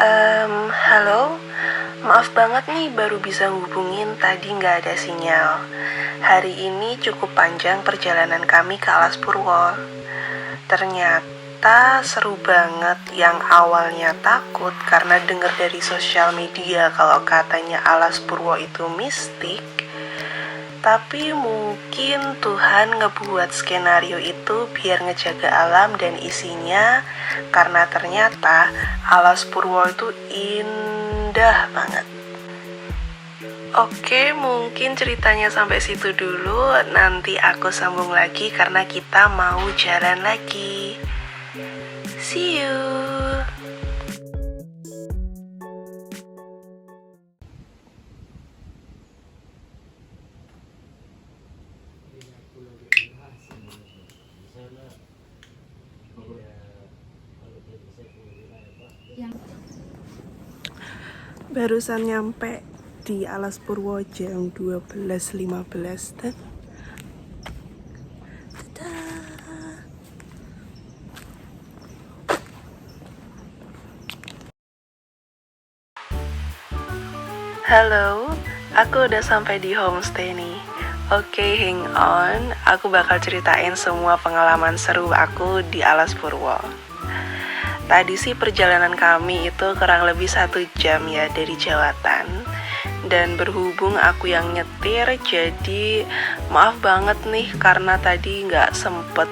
Halo, maaf banget nih baru bisa ngubungin, tadi nggak ada sinyal. Hari ini cukup panjang perjalanan kami ke Alas Purwo. Ternyata seru banget. Yang awalnya takut karena dengar dari sosial media kalau katanya Alas Purwo itu mistik. Tapi mungkin Tuhan ngebuat skenario itu biar ngejaga alam dan isinya, karena ternyata Alas Purwo itu indah banget. Oke, mungkin ceritanya sampai situ dulu. Nanti aku sambung lagi karena kita mau jalan lagi. See you. Barusan nyampe di Alas Purwo jam 12.15 dan halo, aku udah sampai di homestay nih. Oke, hang on, aku bakal ceritain semua pengalaman seru aku di Alas Purwo. Tadi sih perjalanan kami itu kurang lebih 1 jam ya dari Jawatan. Dan berhubung aku yang nyetir, jadi maaf banget nih karena tadi nggak sempet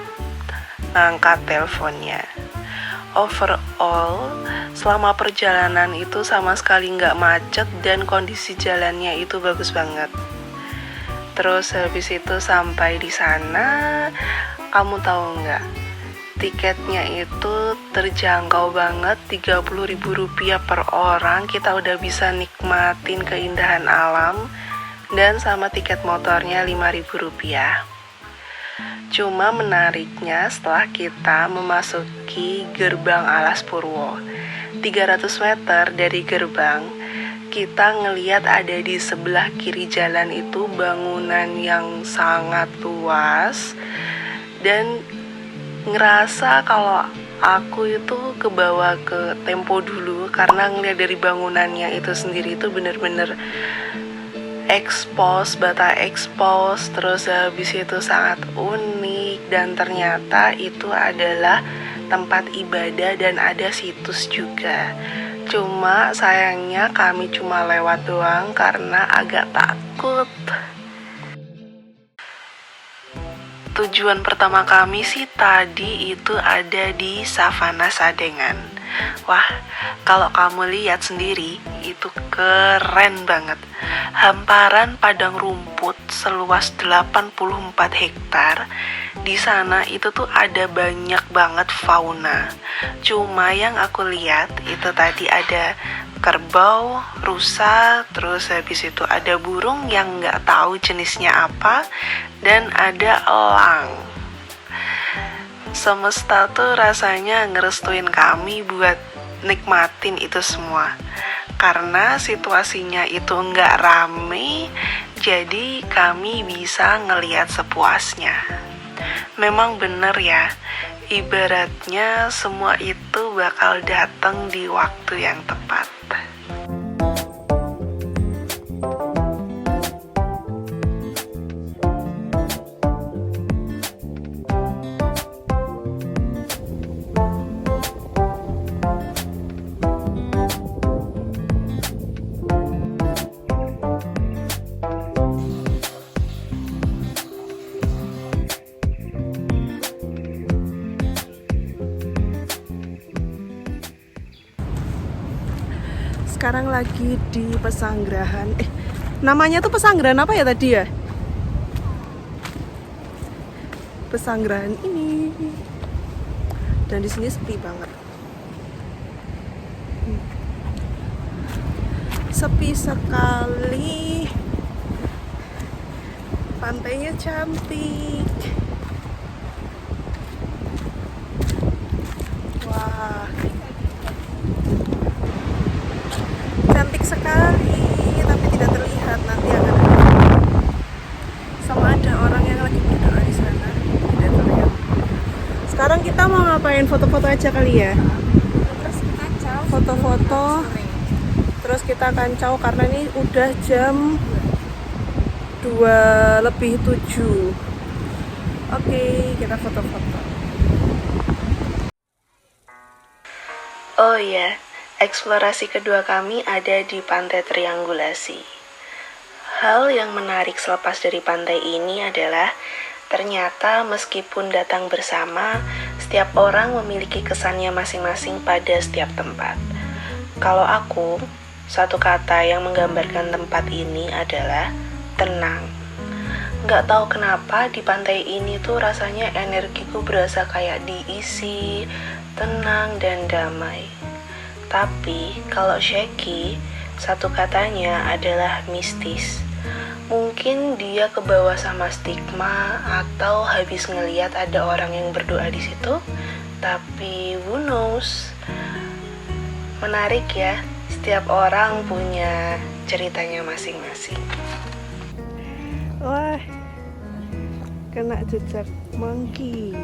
ngangkat teleponnya. Overall, selama perjalanan itu sama sekali nggak macet dan kondisi jalannya itu bagus banget. Terus habis itu sampai di sana, kamu tahu nggak? Tiketnya itu terjangkau banget, Rp30.000 per orang. Kita udah bisa nikmatin keindahan alam. Dan sama tiket motornya Rp5.000. Cuma menariknya setelah kita memasuki gerbang Alas Purwo, 300 meter dari gerbang, kita ngeliat ada di sebelah kiri jalan itu bangunan yang sangat luas. Dan ngerasa kalau aku itu kebawa ke tempo dulu karena ngeliat dari bangunannya itu sendiri itu bener-bener bata expose, terus habis itu sangat unik dan ternyata itu adalah tempat ibadah dan ada situs juga. Cuma sayangnya kami cuma lewat doang karena agak takut. Tujuan pertama kami sih tadi itu ada di Savana Sadengan. Wah, kalau kamu lihat sendiri itu keren banget. Hamparan padang rumput seluas 84 hektar. Di sana itu tuh ada banyak banget fauna. Cuma yang aku lihat itu tadi ada kerbau, rusa, terus habis itu ada burung yang nggak tahu jenisnya apa, dan ada elang. Semesta tuh rasanya ngerestuin kami buat nikmatin itu semua. Karena situasinya itu nggak rame, jadi kami bisa ngelihat sepuasnya. Memang bener ya, ibaratnya semua itu bakal datang di waktu yang tepat. Sekarang lagi di Pesanggerahan. Namanya tuh Pesanggerahan apa ya tadi ya? Pesanggerahan ini. Dan di sini sepi banget. Sepi sekali. Pantainya cantik. Wah. Cantik sekali, tapi tidak terlihat. Nanti akan sama ada orang yang lagi berdoa di sana. Tidak terlihat. Sekarang kita mau ngapain? Foto-foto aja kali ya? Terus kacau. foto-foto, terus kita kancau karena ini udah jam 2:07. Oke, kita foto-foto. Oh iya, eksplorasi kedua kami ada di Pantai Triangulasi. Hal yang menarik selepas dari pantai ini adalah ternyata meskipun datang bersama, setiap orang memiliki kesannya masing-masing pada setiap tempat. Kalau aku, satu kata yang menggambarkan tempat ini adalah tenang. Nggak tahu kenapa di pantai ini tuh rasanya energiku berasa kayak diisi, tenang dan damai. Tapi kalau Sheki, satu katanya adalah mistis. Mungkin dia kebawa sama stigma atau habis ngeliat ada orang yang berdoa di situ. Tapi who knows? Menarik ya, setiap orang punya ceritanya masing-masing. Wah, kena jejak monkey.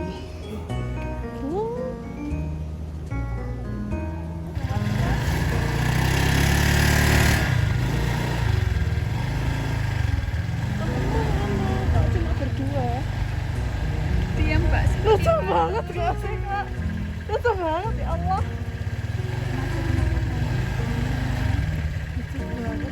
Lucu banget gak sih kak? Lucu banget ya Allah. Lucu banget.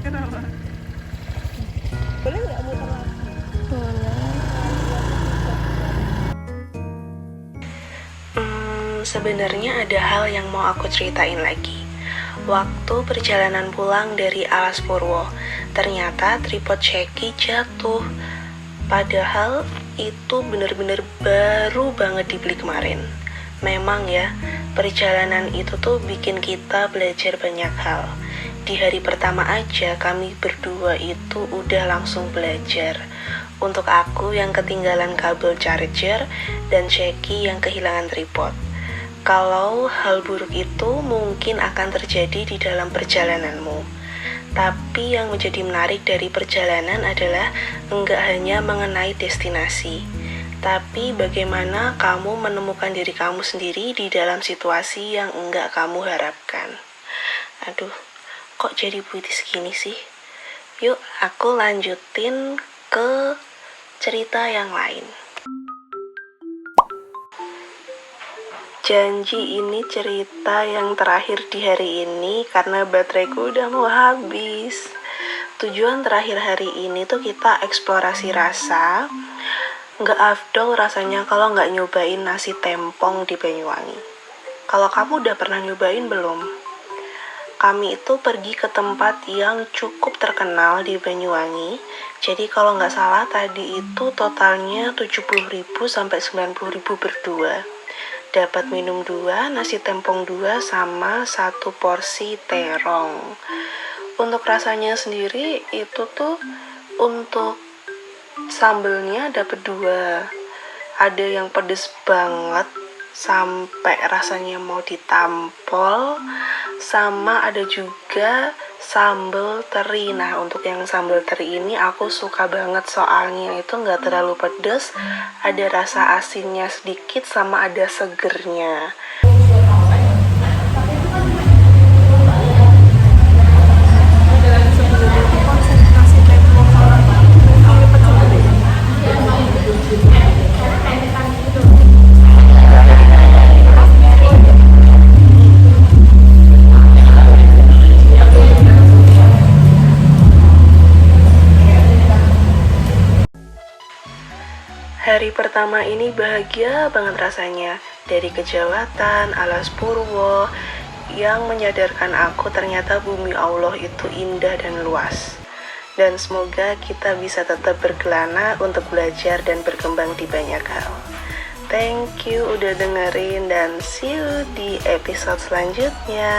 Kenapa? Boleh nggak muter lagi? Boleh. Sebenarnya ada hal yang mau aku ceritain lagi. Waktu perjalanan pulang dari Alas Purwo, ternyata tripod Sheki jatuh. Padahal itu bener-bener baru banget dibeli kemarin. Memang ya, perjalanan itu tuh bikin kita belajar banyak hal. Di hari pertama aja kami berdua itu udah langsung belajar. Untuk aku yang ketinggalan kabel charger dan Sheki yang kehilangan tripod. Kalau hal buruk itu mungkin akan terjadi di dalam perjalananmu. Tapi yang menjadi menarik dari perjalanan adalah enggak hanya mengenai destinasi, tapi bagaimana kamu menemukan diri kamu sendiri di dalam situasi yang enggak kamu harapkan. Aduh, kok jadi puitis gini sih? Yuk, aku lanjutin ke cerita yang lain. Janji ini cerita yang terakhir di hari ini karena bateraiku udah mau habis. Tujuan terakhir hari ini tuh kita eksplorasi rasa. Nggak afdol rasanya kalau nggak nyobain nasi tempong di Banyuwangi. Kalau kamu udah pernah nyobain belum? Kami itu pergi ke tempat yang cukup terkenal di Banyuwangi. Jadi kalau nggak salah tadi itu totalnya 70.000 sampai 90.000 berdua. Dapat minum 2, nasi tempong 2, sama 1 porsi terong. Untuk rasanya sendiri itu tuh untuk sambelnya dapat 2. Ada yang pedes banget sampai rasanya mau ditampol, sama ada juga sambal teri. Nah, untuk yang sambal teri ini aku suka banget soalnya itu nggak terlalu pedes, ada rasa asinnya sedikit sama ada segernya. Hari pertama ini bahagia banget rasanya. Dari kejawatan Alas Purwo yang menyadarkan aku ternyata bumi Allah itu indah dan luas. Dan semoga kita bisa tetap berkelana untuk belajar dan berkembang di banyak hal. Thank you udah dengerin dan see you di episode selanjutnya.